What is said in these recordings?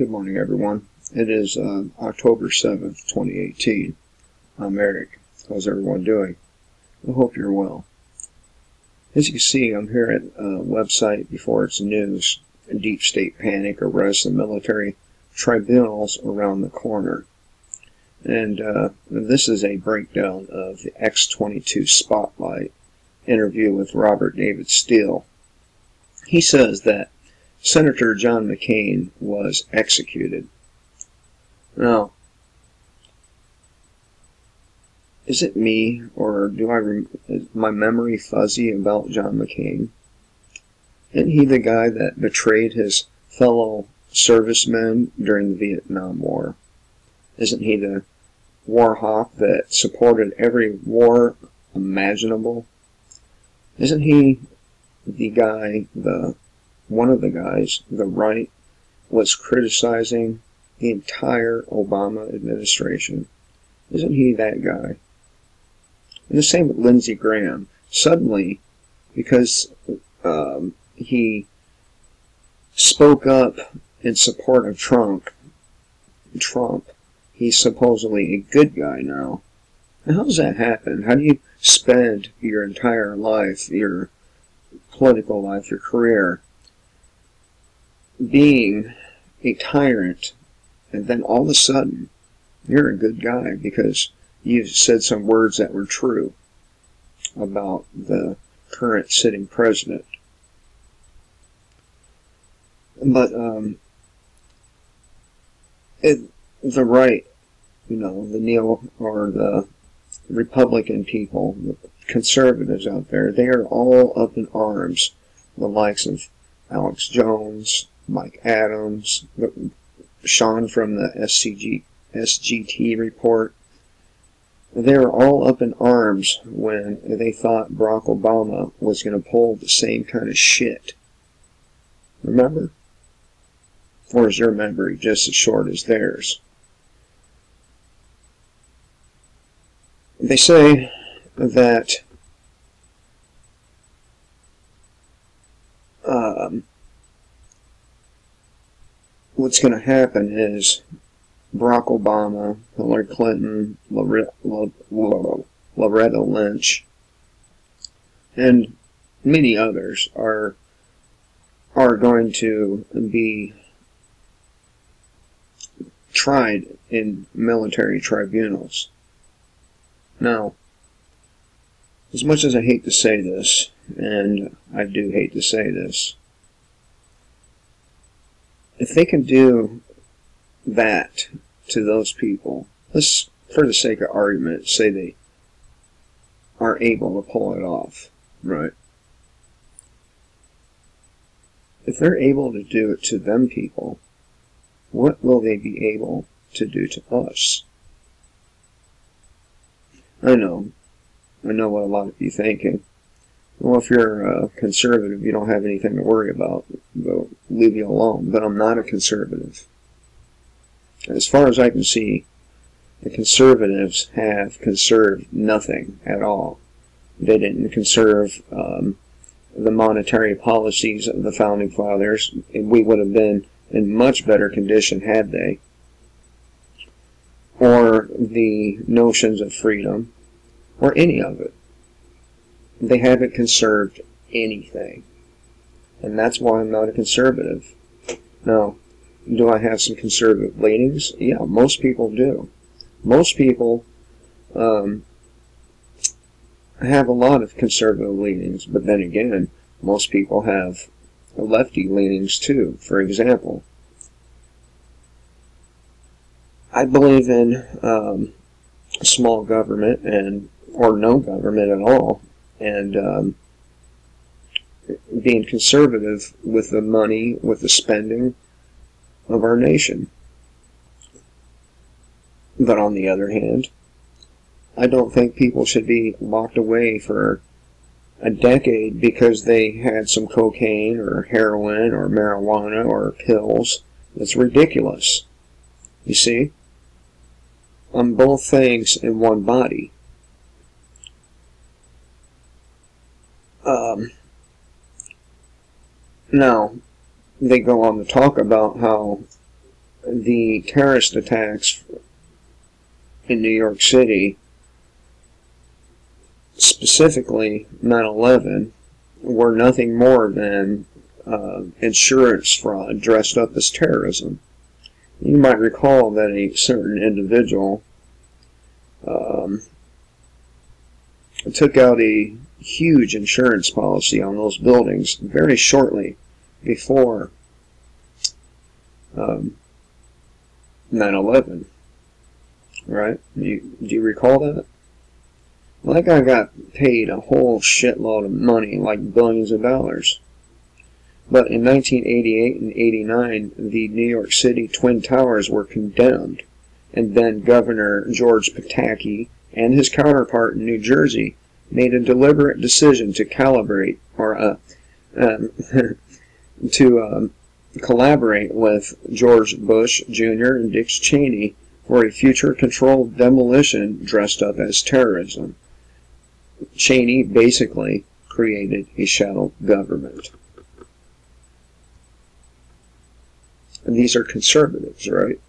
Good morning, everyone. It is October 7th, 2018. I'm Eric. How's everyone doing? I hope you're well. As you can see, I'm here at a website before its news. Deep state panic arrests the military tribunals around the corner. And this is a breakdown of the X-22 Spotlight interview with Robert David Steele. He says that Senator John McCain was executed. Now, is it me, or is my memory fuzzy about John McCain? Isn't he the guy that betrayed his fellow servicemen during the Vietnam War? Isn't he the war hawk that supported every war imaginable? Isn't he the guy, one of the guys, the right, was criticizing the entire Obama administration? Isn't he that guy? And the same with Lindsey Graham. Suddenly, because he spoke up in support of Trump, he's supposedly a good guy now. And how does that happen? How do you spend your entire life, your political life, your career, being a tyrant, and then all of a sudden you're a good guy because you said some words that were true about the current sitting president? But the right, the Republican people, the conservatives out there, they are all up in arms. The likes of Alex Jones, Mike Adams, Sean from the SGT report. They were all up in arms when they thought Barack Obama was going to pull the same kind of shit. Remember? Or is your memory just as short as theirs? They say that what's going to happen is Barack Obama, Hillary Clinton, Loretta Lynch, and many others are going to be tried in military tribunals. Now, as much as I hate to say this, and I do hate to say this, if they can do that to those people, let's, for the sake of argument, say they are able to pull it off, right? If they're able to do it to them people, what will they be able to do to us? I know what a lot of you are thinking. Well, if you're a conservative, you don't have anything to worry about. They'll leave you alone. But I'm not a conservative. As far as I can see, the conservatives have conserved nothing at all. They didn't conserve the monetary policies of the Founding Fathers. We would have been in much better condition had they. Or the notions of freedom, or any of it. They haven't conserved anything. And that's why I'm not a conservative. Now, do I have some conservative leanings? Yeah, most people do. Most people have a lot of conservative leanings, but then again, most people have lefty leanings too. For example, I believe in small government or no government at all, and being conservative with the money, with the spending of our nation. But on the other hand, I don't think people should be locked away for a decade because they had some cocaine or heroin or marijuana or pills. That's ridiculous. You see? I'm both things in one body. Now, they go on to talk about how the terrorist attacks in New York City, specifically 9/11, were nothing more than insurance fraud dressed up as terrorism. You might recall that a certain individual took out a huge insurance policy on those buildings very shortly before 9/11. Right? Do you recall that? Well, that guy got paid a whole shitload of money, like billions of dollars. But in 1988 and 89, the New York City Twin Towers were condemned, and then Governor George Pataki and his counterpart in New Jersey made a deliberate decision to calibrate, or to collaborate with George Bush Jr. and Dick Cheney for a future controlled demolition dressed up as terrorism. Cheney basically created a shadow government. And these are conservatives, right?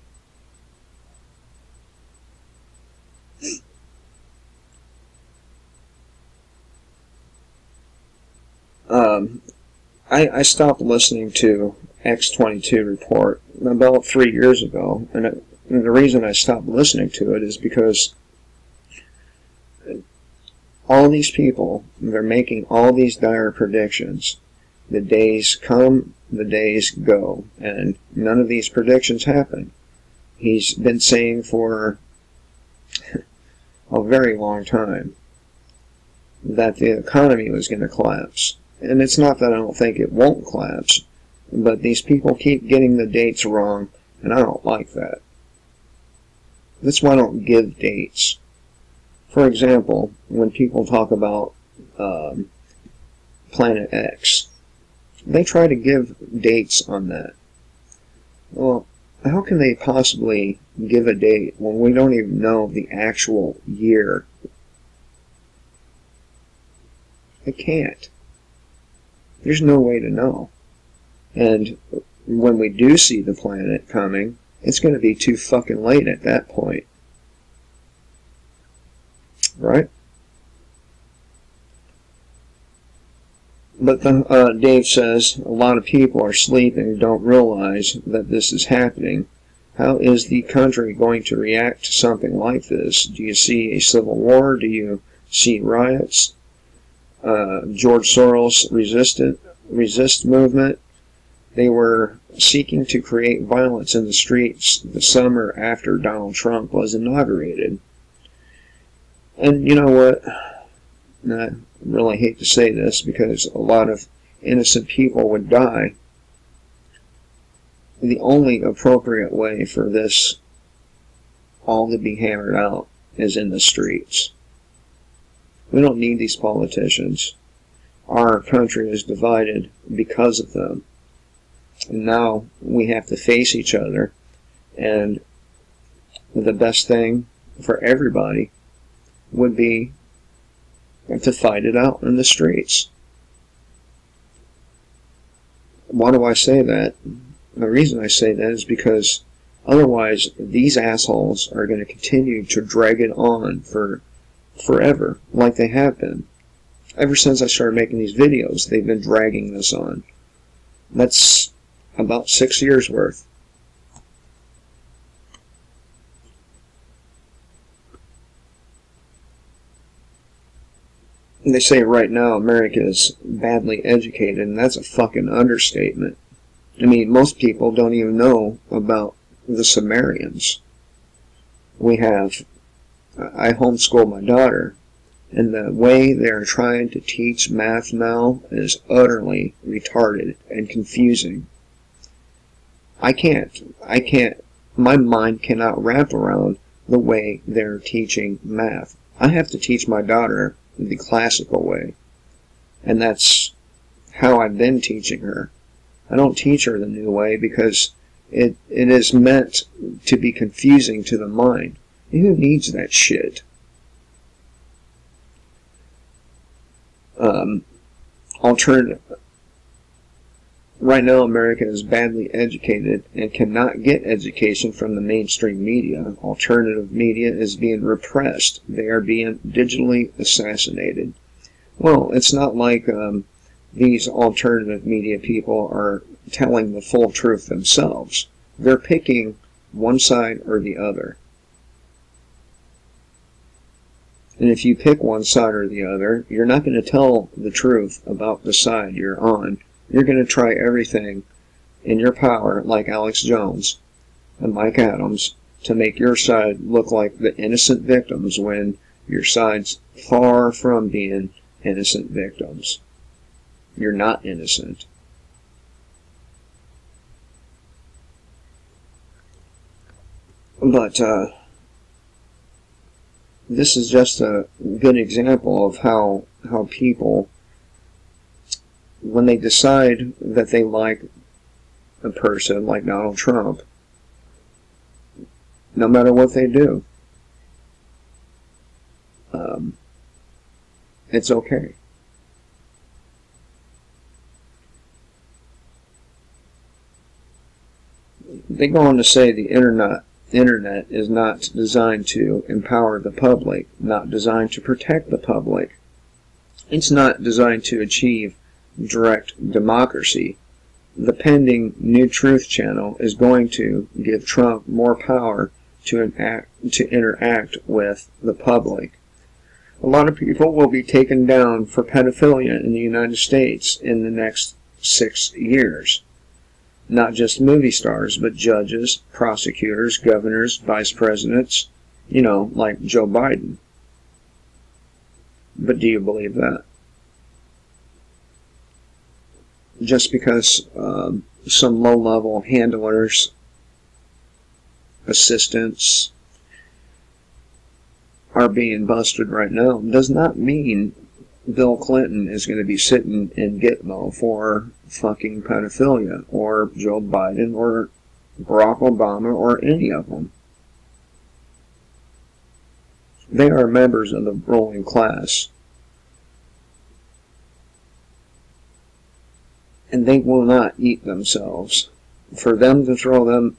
I stopped listening to X-22 Report about 3 years ago, and the reason I stopped listening to it is because all these people, they're making all these dire predictions. The days come, the days go, and none of these predictions happen. He's been saying for a very long time that the economy was going to collapse. And it's not that I don't think it won't collapse, but these people keep getting the dates wrong, and I don't like that. That's why I don't give dates. For example, when people talk about Planet X, they try to give dates on that. Well, how can they possibly give a date when we don't even know the actual year? They can't. There's no way to know. And when we do see the planet coming, it's going to be too fucking late at that point. Right? But Dave says, a lot of people are sleeping and don't realize that this is happening. How is the country going to react to something like this? Do you see a civil war? Do you see riots? George Soros resist movement. They were seeking to create violence in the streets the summer after Donald Trump was inaugurated. And you know what? I really hate to say this because a lot of innocent people would die. The only appropriate way for this all to be hammered out is in the streets. We don't need these politicians. Our country is divided because of them. And now we have to face each other. And the best thing for everybody would be to fight it out in the streets. Why do I say that? The reason I say that is because otherwise these assholes are going to continue to drag it on for forever, like they have been. Ever since I started making these videos, they've been dragging this on. That's about 6 years worth. They say right now America is badly educated, and that's a fucking understatement. I mean, most people don't even know about the Sumerians. I homeschool my daughter, and the way they're trying to teach math now is utterly retarded and confusing. I can't, my mind cannot wrap around the way they're teaching math. I have to teach my daughter the classical way, and that's how I've been teaching her. I don't teach her the new way because it is meant to be confusing to the mind. Who needs that shit? Right now, America is badly educated and cannot get education from the mainstream media. Alternative media is being repressed. They are being digitally assassinated. Well, it's not like these alternative media people are telling the full truth themselves. They're picking one side or the other. And if you pick one side or the other, you're not going to tell the truth about the side you're on. You're going to try everything in your power, like Alex Jones and Mike Adams, to make your side look like the innocent victims when your side's far from being innocent victims. You're not innocent. But this is just a good example of how people, when they decide that they like a person like Donald Trump, no matter what they do, it's okay. They go on to say the internet is not designed to empower the public, not designed to protect the public. It's not designed to achieve direct democracy. The pending New Truth channel is going to give Trump more power to interact with the public. A lot of people will be taken down for pedophilia in the United States in the next 6 years. Not just movie stars, but judges, prosecutors, governors, vice presidents, like Joe Biden. But do you believe that? Just because some low-level handlers, assistants, are being busted right now does not mean Bill Clinton is going to be sitting in Gitmo for fucking pedophilia, or Joe Biden, or Barack Obama, or any of them. They are members of the ruling class. And they will not eat themselves. For them to throw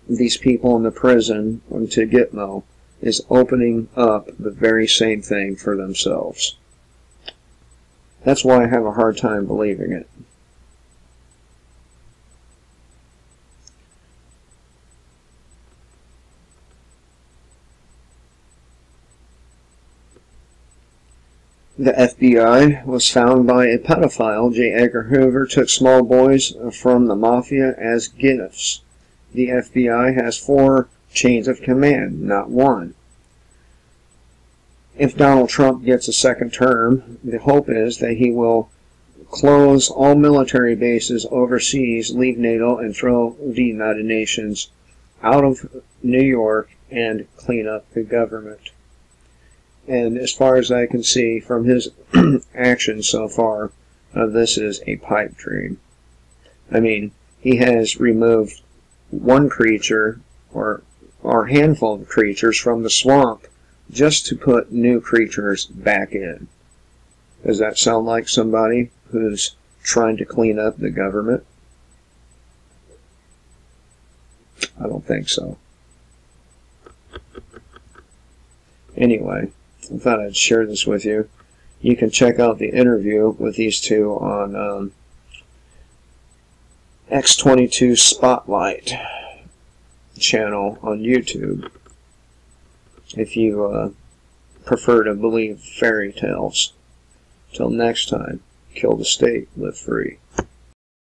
these people in the prison to Gitmo is opening up the very same thing for themselves. That's why I have a hard time believing it. The FBI was found by a pedophile. J. Edgar Hoover took small boys from the mafia as gifts. The FBI has 4 chains of command, not 1. If Donald Trump gets a second term, the hope is that he will close all military bases overseas, leave NATO, and throw the United Nations out of New York and clean up the government. And as far as I can see from his actions so far, this is a pipe dream. I mean, he has removed one creature, or a handful of creatures from the swamp, just to put new creatures back in. Does that sound like somebody who's trying to clean up the government? I don't think so. Anyway, I thought I'd share this with you. You can check out the interview with these two on X22 Spotlight channel on YouTube, if you prefer to believe fairy tales. Till next time, kill the state, live free.